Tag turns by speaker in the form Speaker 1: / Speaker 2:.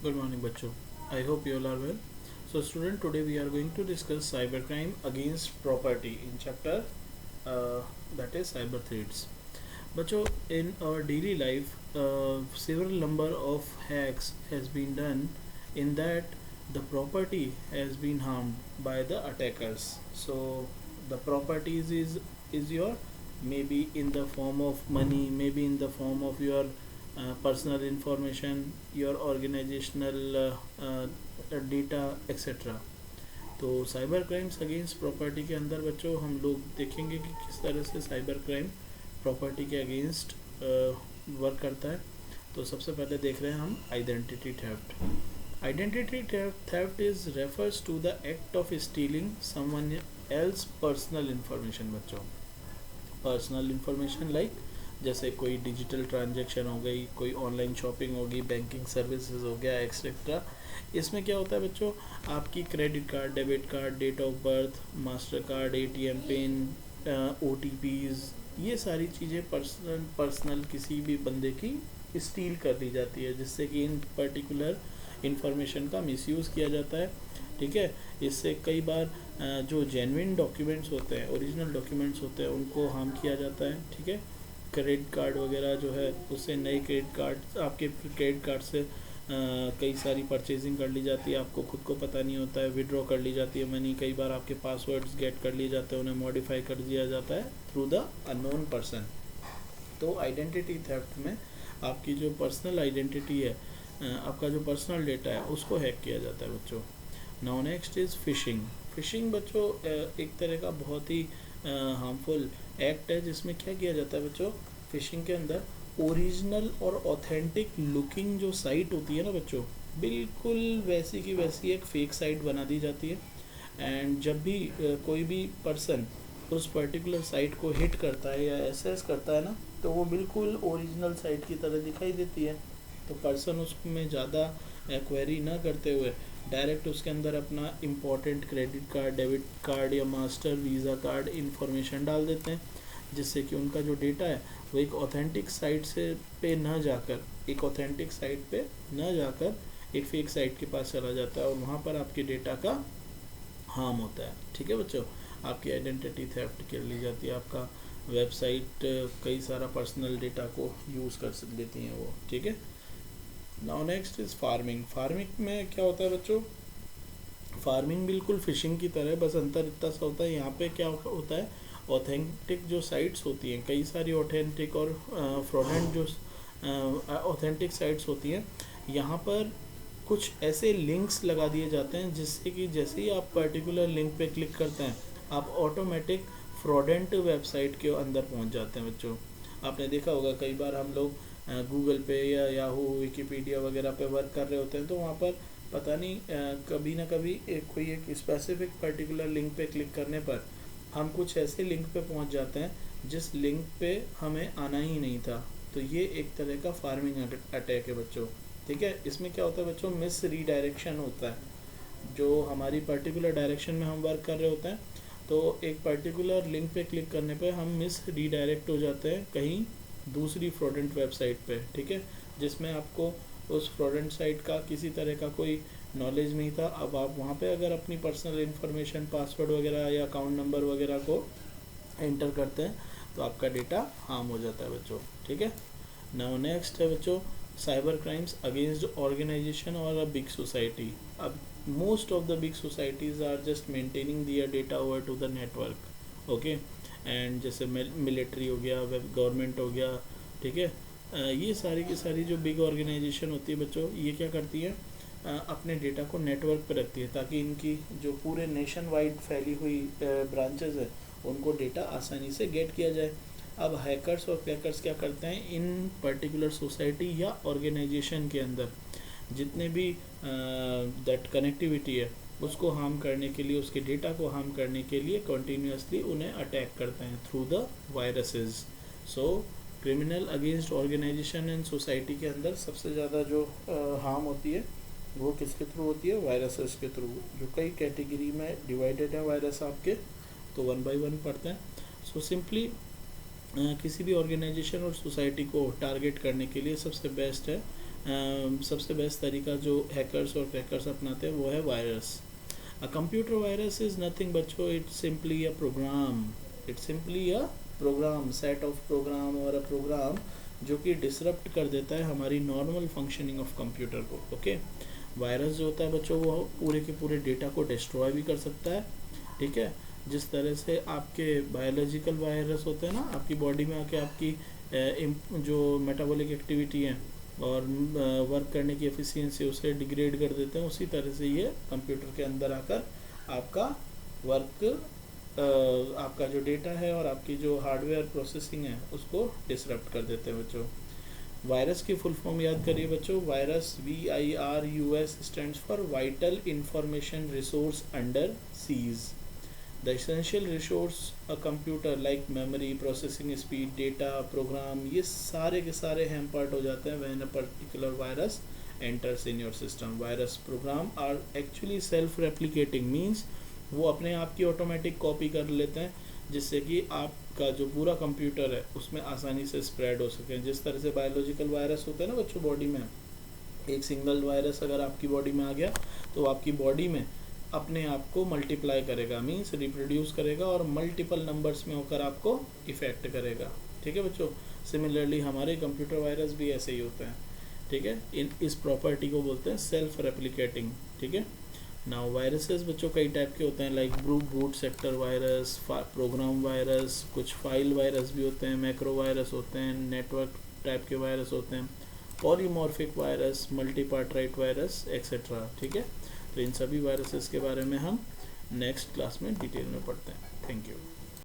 Speaker 1: Good morning, Bacho. I hope you all are well. So, student, today we are going to discuss cybercrime against property in chapter that is cyber threats. Bacho, in our daily life, several number of hacks has been done in that the property has been harmed by the attackers. So, the properties is your maybe in the form of money, maybe in the form of your personal information, your organizational data, etc. तो cyber crimes against property के अंदर बच्चों हम लोग देखेंगे कि किस तरह से साइबर क्राइम प्रॉपर्टी के अगेंस्ट वर्क करता है. तो सबसे पहले देख रहे हैं हम identity theft. Identity theft is refers to the act of stealing someone else personal information. बच्चों, पर्सनल इंफॉर्मेशन लाइक जैसे कोई डिजिटल ट्रांजैक्शन हो गई, कोई ऑनलाइन शॉपिंग होगी, बैंकिंग सर्विसेज हो गया, एक्सेट्रा. इसमें क्या होता है बच्चों, आपकी credit card, debit card, date of birth, master card, ATM pin, OTPs, ये सारी चीज़ें पर्सनल किसी भी बंदे की स्टील कर दी जाती है, जिससे कि इन पर्टिकुलर इंफॉर्मेशन का मिसयूज़ किया जाता है. ठीक है. इससे कई बार जो जेन्युइन डॉक्यूमेंट्स होते हैं, ओरिजिनल डॉक्यूमेंट्स होते हैं, उनको हार्म किया जाता है. ठीक है. क्रेडिट कार्ड वगैरह जो है उससे नए क्रेडिट कार्ड, आपके क्रेडिट कार्ड से कई सारी परचेजिंग कर ली जाती है, आपको खुद को पता नहीं होता है, विड्रॉ कर ली जाती है मनी. कई बार आपके पासवर्ड्स गेट कर लिए जाते हैं, उन्हें मॉडिफाई कर दिया जाता है थ्रू द अननोन पर्सन. तो आइडेंटिटी थेफ्ट में आपकी जो पर्सनल आइडेंटिटी है, आपका जो पर्सनल डेटा है, उसको हैक किया जाता है बच्चों. Now next is fishing. Fishing बच्चों एक तरह का बहुत ही हार्मफुल एक्ट है, जिसमें क्या किया जाता है बच्चों, फिशिंग के अंदर ओरिजिनल और ऑथेंटिक लुकिंग जो साइट होती है ना बच्चों, बिल्कुल वैसी की वैसी एक फेक साइट बना दी जाती है. एंड जब भी कोई भी पर्सन उस पर्टिकुलर साइट को हिट करता है या एसेस करता है ना, तो वो बिल्कुल ओरिजिनल साइट की तरह दिखाई देती है. तो पर्सन उसमें ज़्यादा क्वेरी ना करते हुए डायरेक्ट उसके अंदर अपना important credit card, debit card या मास्टर वीज़ा कार्ड इन्फॉर्मेशन डाल देते हैं, जिससे कि उनका जो डेटा है वो एक ऑथेंटिक साइट से पे न जाकर एक फेक साइट के पास चला जाता है, और वहाँ पर आपके डेटा का हार्म होता है. ठीक है बच्चों. आपकी आइडेंटिटी थेफ्ट कर ली जाती है, आपका वेबसाइट कई सारा पर्सनल डेटा को यूज़ कर लेती हैं वो. ठीक है. Now next is farming. Farming में क्या होता है बच्चों, फार्मिंग बिल्कुल फिशिंग की तरह, बस अंतर इतना सा होता है. यहाँ पे क्या होता है, ऑथेंटिक जो साइट्स होती हैं, कई सारी ऑथेंटिक और फ्रॉडेंट जो ऑथेंटिक साइट्स होती हैं, यहाँ पर कुछ ऐसे लिंक्स लगा दिए जाते हैं, जिससे कि जैसे ही आप पर्टिकुलर लिंक पे क्लिक करते हैं, आप ऑटोमेटिक फ्रॉडेंट वेबसाइट के अंदर पहुंच जाते हैं बच्चों. आपने देखा होगा कई बार हम लोग गूगल पे या याहू, विकीपीडिया वगैरह पे वर्क कर रहे होते हैं, तो वहाँ पर पता नहीं कभी ना कभी कोई एक स्पेसिफिक पर्टिकुलर लिंक पे क्लिक करने पर हम कुछ ऐसे लिंक पे पहुंच जाते हैं जिस लिंक पे हमें आना ही नहीं था. तो ये एक तरह का फार्मिंग अटैक है बच्चों. ठीक है. इसमें क्या होता है बच्चों, मिस रीडायरेक्शन होता है. जो हमारी पर्टिकुलर डायरेक्शन में हम वर्क कर रहे होते हैं, तो एक पर्टिकुलर लिंक पे क्लिक करने पे हम मिस रीडायरेक्ट हो जाते हैं कहीं दूसरी फ्रॉडेंट वेबसाइट पे. ठीक है. जिसमें आपको उस फ्रॉडेंट साइट का किसी तरह का कोई नॉलेज नहीं था. अब आप वहाँ पे अगर अपनी पर्सनल इन्फॉर्मेशन, पासवर्ड वगैरह या अकाउंट नंबर वगैरह को एंटर करते हैं, तो आपका डेटा हार्म हो जाता है बच्चों. ठीक है. नाउ नेक्स्ट है बच्चों, साइबर क्राइम्स अगेंस्ट ऑर्गेनाइजेशन और अ बिग सोसाइटी. अब most of the big societies are just maintaining their data over to the network. Okay. And जैसे मिलिट्री हो गया, वेब गवर्नमेंट हो गया. ठीक है. ये सारी की सारी जो बिग ऑर्गेनाइजेशन होती है बच्चों, ये क्या करती है, अपने डेटा को नेटवर्क पर रखती है, ताकि इनकी जो पूरे नेशन वाइड फैली हुई ब्रांचेस है, उनको डेटा आसानी से गेट किया जाए. अब हैकर्स और क्रैकर्स क्या करते हैं, इन पर्टिकुलर सोसाइटी या ऑर्गेनाइजेशन के अंदर जितने भी दैट कनेक्टिविटी है, उसको हार्म करने के लिए, उसके डेटा को हार्म करने के लिए कंटिन्यूसली उन्हें अटैक करते हैं through the viruses. So criminal against organisation and society के अंदर सबसे ज़्यादा जो हार्म होती है, वो किसके थ्रू होती है, वायरसेस के थ्रू, जो कई कैटेगरी में डिवाइडेड है वायरस आपके. तो वन बाय वन पढ़ते हैं. सो सिंपली किसी भी ऑर्गेनाइजेशन और सोसाइटी को टारगेट करने के लिए सबसे बेस्ट है सबसे बेस्ट तरीका जो हैकर्स और क्रैकर्स अपनाते हैं वो है virus. A computer virus is nothing बच्चों, it's simply a program. It's simply a program, set of program और अ प्रोग्राम जो कि डिसरप्ट कर देता है हमारी नॉर्मल फंक्शनिंग ऑफ कंप्यूटर को. ओके. वायरस जो होता है बच्चों वो पूरे के पूरे डेटा को डिस्ट्रॉय भी कर सकता है. ठीक है. जिस तरह से आपके बायोलॉजिकल वायरस होते हैं ना, आपकी बॉडी में आके आपकी जो मेटाबॉलिक एक्टिविटी है और वर्क करने की एफिशिएंसी उसे डिग्रेड कर देते हैं, उसी तरह से ये कंप्यूटर के अंदर आकर आपका वर्क, आपका जो डेटा है और आपकी जो हार्डवेयर प्रोसेसिंग है उसको डिसरप्ट कर देते हैं बच्चों. वायरस की फुल फॉर्म याद करिए बच्चों. Virus VIRUS stands for vital information resource under seize. The essential resource a computer like memory, processing speed, data, program, ये सारे के सारे हैम्पर्ड हो जाते हैं when a particular virus enters in your system. Virus program are actually self-replicating, means वो अपने आप की ऑटोमेटिक कॉपी कर लेते हैं जिससे कि आपका जो पूरा कंप्यूटर है उसमें आसानी से स्प्रेड हो सके. जिस तरह से बायोलॉजिकल वायरस होते हैं ना बच्चों बॉडी में, एक सिंगल वायरस अगर आपकी बॉडी में आ गया तो आपकी बॉडी में अपने आप को मल्टीप्लाई करेगा, मीन्स रिप्रोड्यूस करेगा और मल्टीपल नंबर्स में होकर आपको इफ़ेक्ट करेगा. ठीक है बच्चों. सिमिलरली हमारे कंप्यूटर वायरस भी ऐसे ही होते हैं. ठीक है. इस प्रॉपर्टी को बोलते हैं सेल्फ रेप्लिकेटिंग. ठीक है. नाउ वायरसेस बच्चों कई टाइप के होते हैं, like boot sector virus, program virus, कुछ फाइल वायरस भी होते हैं, मैक्रो वायरस होते हैं, नेटवर्क टाइप के वायरस होते हैं, पॉलीमॉर्फिक वायरस, मल्टीपार्ट्राइट वायरस एक्सेट्रा. ठीक है. तो इन सभी वायरसेस के बारे में हम नेक्स्ट क्लास में डिटेल में पढ़ते हैं. Thank you.